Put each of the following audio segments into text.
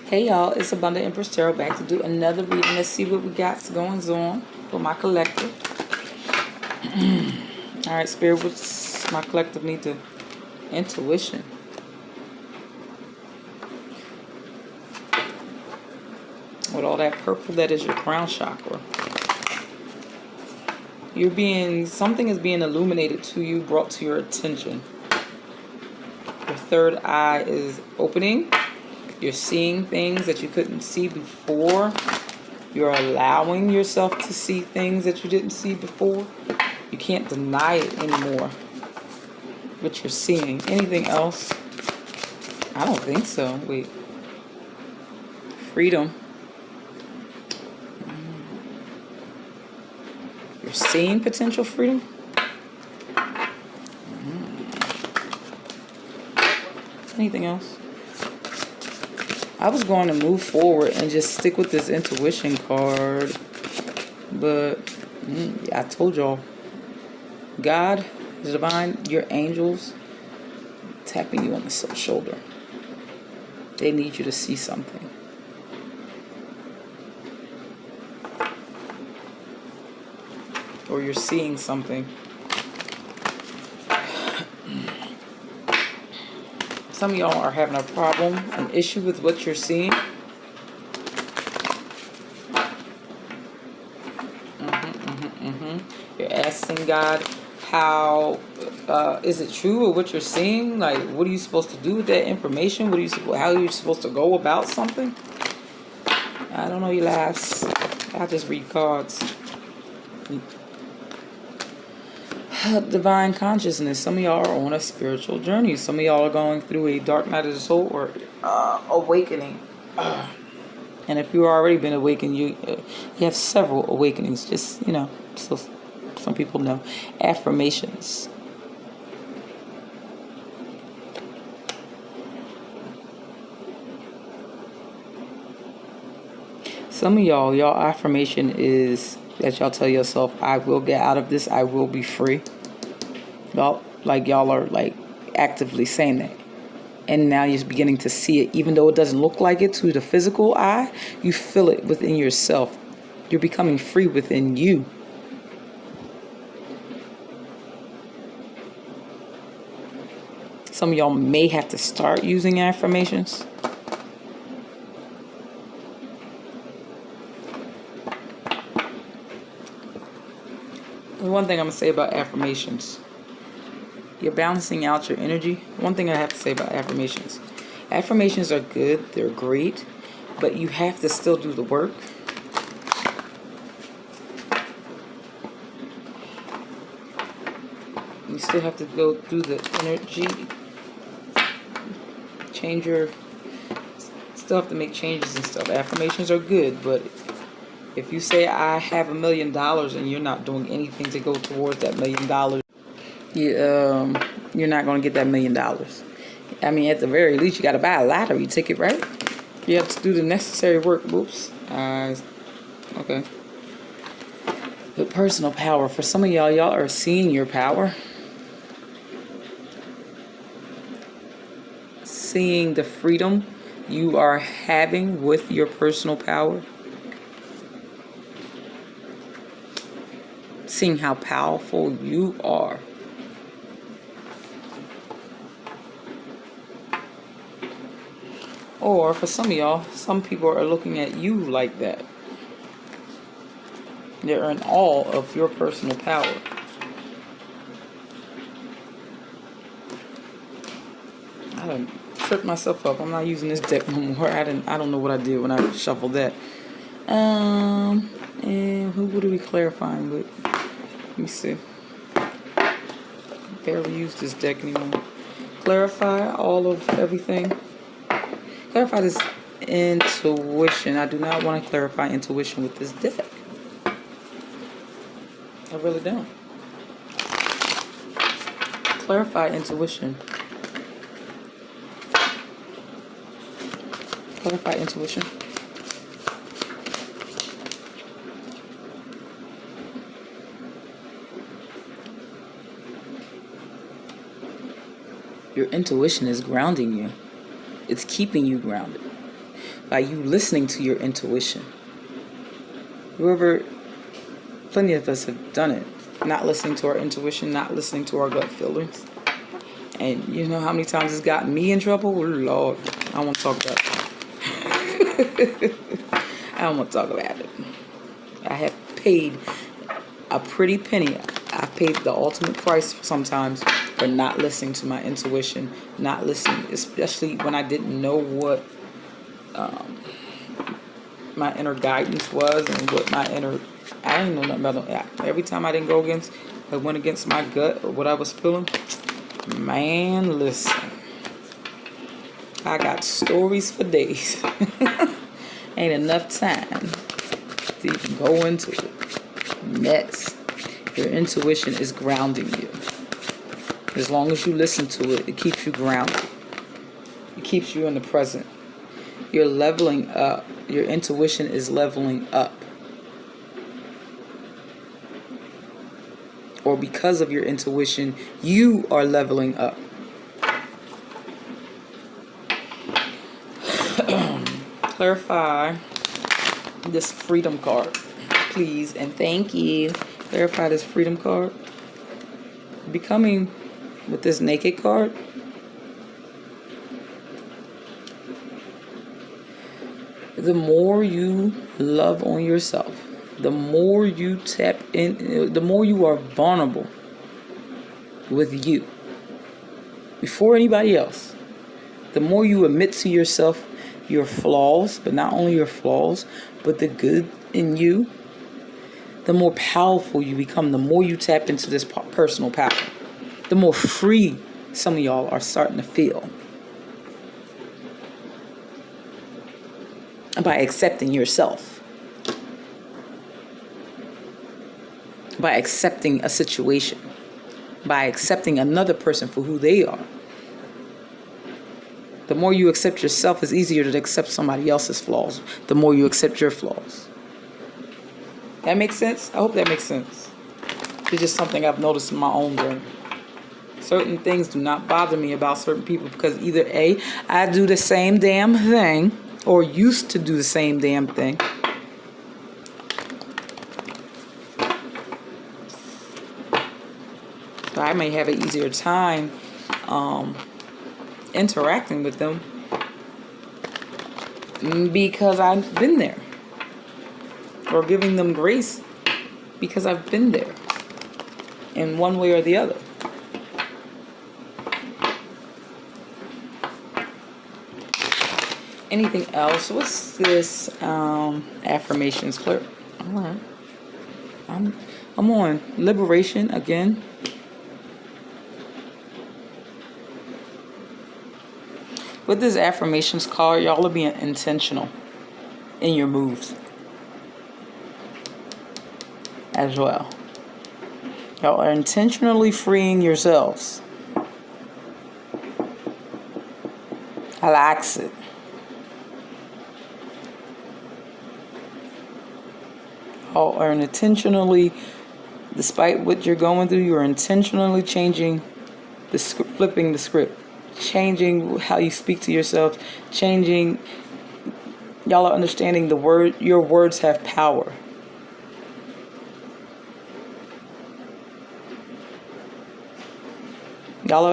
Hey y'all, it's Abundant Empress Tarot back to do another reading. Let's see what we got going on for my collective. Alright, Spirit, what's my collective need to? Intuition. With all that purple, that is your crown chakra. Something is being illuminated to you, brought to your attention. Your third eye is opening. You're seeing things that you couldn't see before. You're allowing yourself to see things that you didn't see before. You can't deny it anymore. What you're seeing. Anything else? I don't think so. Wait. Freedom. You're seeing potential freedom? Anything else? I was going to move forward and just stick with this intuition card. But I told y'all. God, the divine, your angels tapping you on the shoulder. They need you to see something. Or you're seeing something. Some of y'all are having a problem, an issue with what you're seeing. You're asking God, how is it true or what you're seeing? Like, what are you supposed to do with that information? How are you supposed to go about something? I don't know, you laughs. I just read cards. Divine consciousness. Some of y'all are on a spiritual journey. Some of y'all are going through a dark night of the soul or awakening. And if you've already been awakened, you have several awakenings. Just, so some people know. Affirmations. Some of y'all affirmation is that y'all tell yourself, I will get out of this, I will be free. Y'all are actively saying that. And now you're beginning to see it. Even though it doesn't look like it to the physical eye, you feel it within yourself. You're becoming free within you. Some of y'all may have to start using affirmations. One thing I'm going to say about affirmations. You're balancing out your energy. One thing I have to say about affirmations. Affirmations are good. They're great. But you have to still do the work. You still have to go through the energy. Still have to make changes and stuff. Affirmations are good, but if you say I have $1 million and you're not doing anything to go towards that $1 million, you're not going to get that $1 million. I mean, at the very least, you got to buy a lottery ticket, right? You have to do the necessary work. Oops. Okay. But personal power. For some of y'all are seeing your power. Seeing the freedom you are having with your personal power. Seeing how powerful you are. Or for some of y'all, some people are looking at you like that. They're in awe of your personal power. I done tripped myself up. I'm not using this deck no more. I don't know what I did when I shuffled that. And what are we clarifying with? Let me see. Barely use this deck anymore. Clarify all of everything. Clarify this intuition. I do not want to clarify intuition with this deck. I really don't. Clarify intuition. Clarify intuition. Your intuition is grounding you. It's keeping you grounded. by you listening to your intuition. Plenty of us have done it. Not listening to our intuition, not listening to our gut feelings. And you know how many times it's gotten me in trouble? Oh, Lord, I don't want to talk about it. I don't want to talk about it. I have paid a pretty penny. I've paid the ultimate price sometimes for not listening to my intuition, not listening, especially when I didn't know what my inner guidance was and what I didn't know nothing about it. Every time I went against my gut or what I was feeling, man, listen, I got stories for days. Ain't enough time to even go into it. Next, your intuition is grounding you. As long as you listen to it, it keeps you grounded. It keeps you in the present. You're leveling up. Your intuition is leveling up. Or because of your intuition, you are leveling up. Clarify this freedom card, please, and thank you. Clarify this freedom card. Becoming with this naked card. The more you love on yourself, the more you tap in, the more you are vulnerable with you before anybody else. The more you admit to yourself your flaws, but not only your flaws, but the good in you, the more powerful you become, the more you tap into this personal power, the more free some of y'all are starting to feel. By accepting yourself. By accepting a situation. By accepting another person for who they are. The more you accept yourself, it's easier to accept somebody else's flaws. The more you accept your flaws. That makes sense? I hope that makes sense. It's just something I've noticed in my own journey. Certain things do not bother me about certain people because either A, I do the same damn thing, or used to do the same damn thing. So I may have an easier time interacting with them because I've been there. Or giving them grace because I've been there in one way or the other. Anything else? What's this affirmations clear? Alright. I'm on liberation again. With this affirmations card, y'all are being intentional in your moves as well. Y'all are intentionally freeing yourselves. I likes it. Y'all are intentionally, despite what you're going through, you're intentionally changing the script, flipping the script, changing how you speak to yourself, changing. Y'all are understanding your words have power.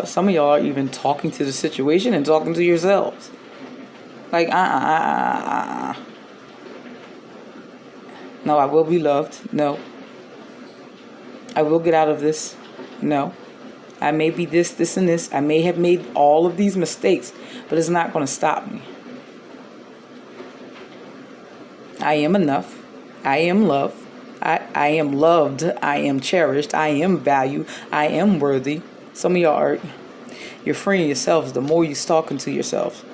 Some of y'all are even talking to the situation and talking to yourselves. Like, No, I will be loved. No. I will get out of this. No. I may be this, and this. I may have made all of these mistakes, but it's not going to stop me. I am enough. I am loved. I am loved. I am cherished. I am valued. I am worthy. Some of y'all you're freeing yourselves the more you're talking to yourself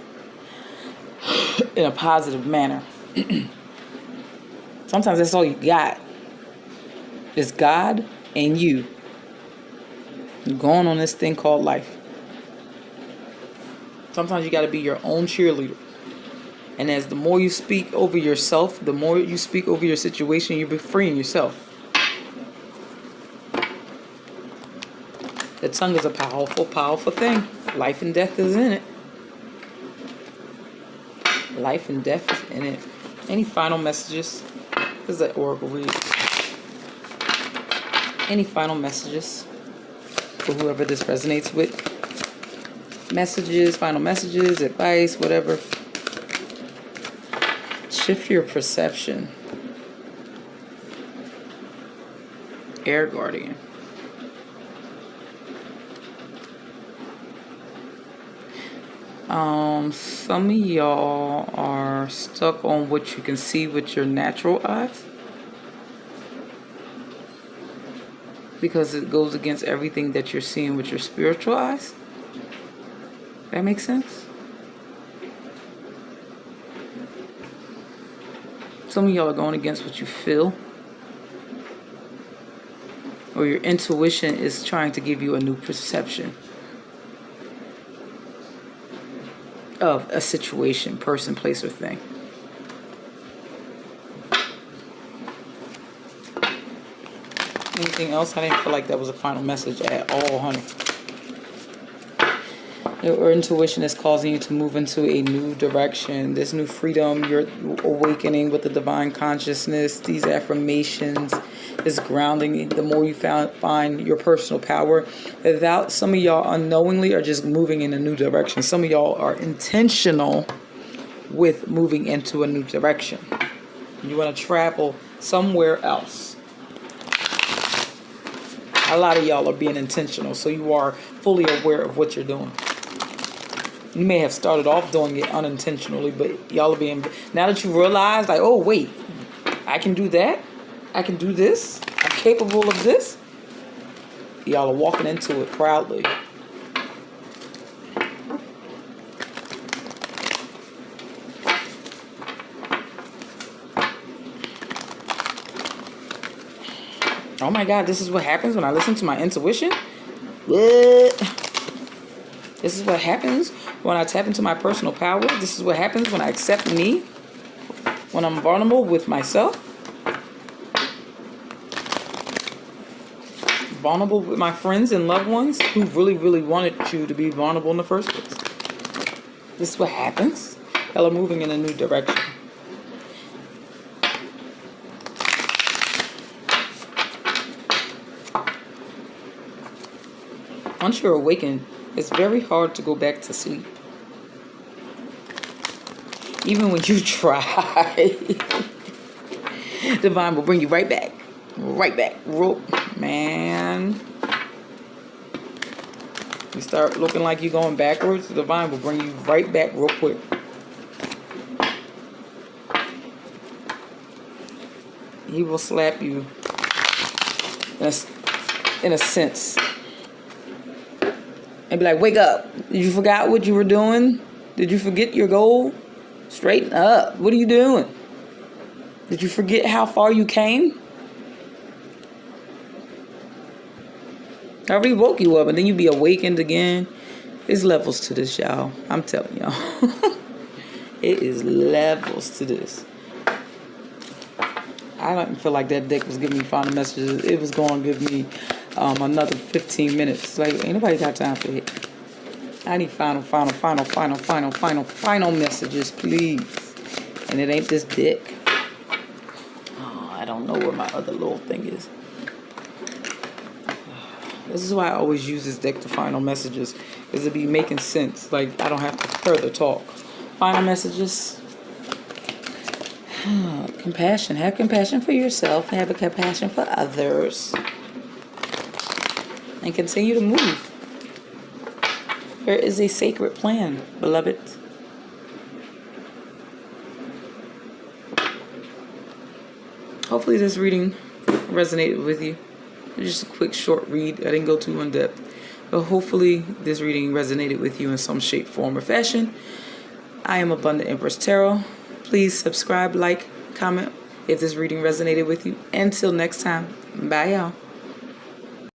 in a positive manner. Sometimes that's all you got. It's God and you. You're going on this thing called life. Sometimes you got to be your own cheerleader. And as the more you speak over yourself, the more you speak over your situation, you're freeing yourself. The tongue is a powerful, powerful thing. Life and death is in it. Life and death is in it. Any final messages? This is an oracle read. Any final messages for whoever this resonates with? Messages, final messages, advice, whatever. Shift your perception. Air Guardian. Some of y'all are stuck on what you can see with your natural eyes, because it goes against everything that you're seeing with your spiritual eyes. That makes sense? Some of y'all are going against what you feel, or your intuition is trying to give you a new perception of a situation, person, place, or thing. Anything else? I didn't feel like that was a final message at all, honey. Your intuition is causing you to move into a new direction. This new freedom, you're awakening with the divine consciousness. These affirmations is grounding. The more you find your personal power, without, some of y'all unknowingly are just moving in a new direction. Some of y'all are intentional with moving into a new direction. You want to travel somewhere else. A lot of y'all are being intentional, so you are fully aware of what you're doing. You may have started off doing it unintentionally, but y'all are being, now that you realize, like, oh wait, I can do that, I can do this, I'm capable of this, y'all are walking into it proudly. Oh my God, this is what happens when I listen to my intuition? What? This is what happens when I tap into my personal power. This is what happens when I accept me, when I'm vulnerable with myself, vulnerable with my friends and loved ones who really, really wanted you to be vulnerable in the first place. This is what happens. Y'all are moving in a new direction. Once you're awakened, it's very hard to go back to sleep. Even when you try, divine will bring you right back. Right back. Man. You start looking like you're going backwards, the divine will bring you right back real quick. He will slap you in a sense. And be like, wake up. You forgot what you were doing? Did you forget your goal? Straighten up. What are you doing? Did you forget how far you came? I already woke you up and then you be awakened again. There's levels to this, y'all. I'm telling y'all. It is levels to this. I don't feel like that deck was giving me final messages. It was going to give me another 15 minutes. Like, ain't nobody got time for it. I need final messages, please. And it ain't this deck. Oh, I don't know where my other little thing is. This is why I always use this deck to final messages, because it be making sense. Like, I don't have to further talk. Final messages. Compassion. Have compassion for yourself. Have a compassion for others. And continue to move. There is a sacred plan, beloved. Hopefully this reading resonated with you. Just a quick short read. I didn't go too in depth. But hopefully this reading resonated with you in some shape, form, or fashion. I am Abundant Empress Tarot. Please subscribe, like, comment if this reading resonated with you. Until next time, bye y'all.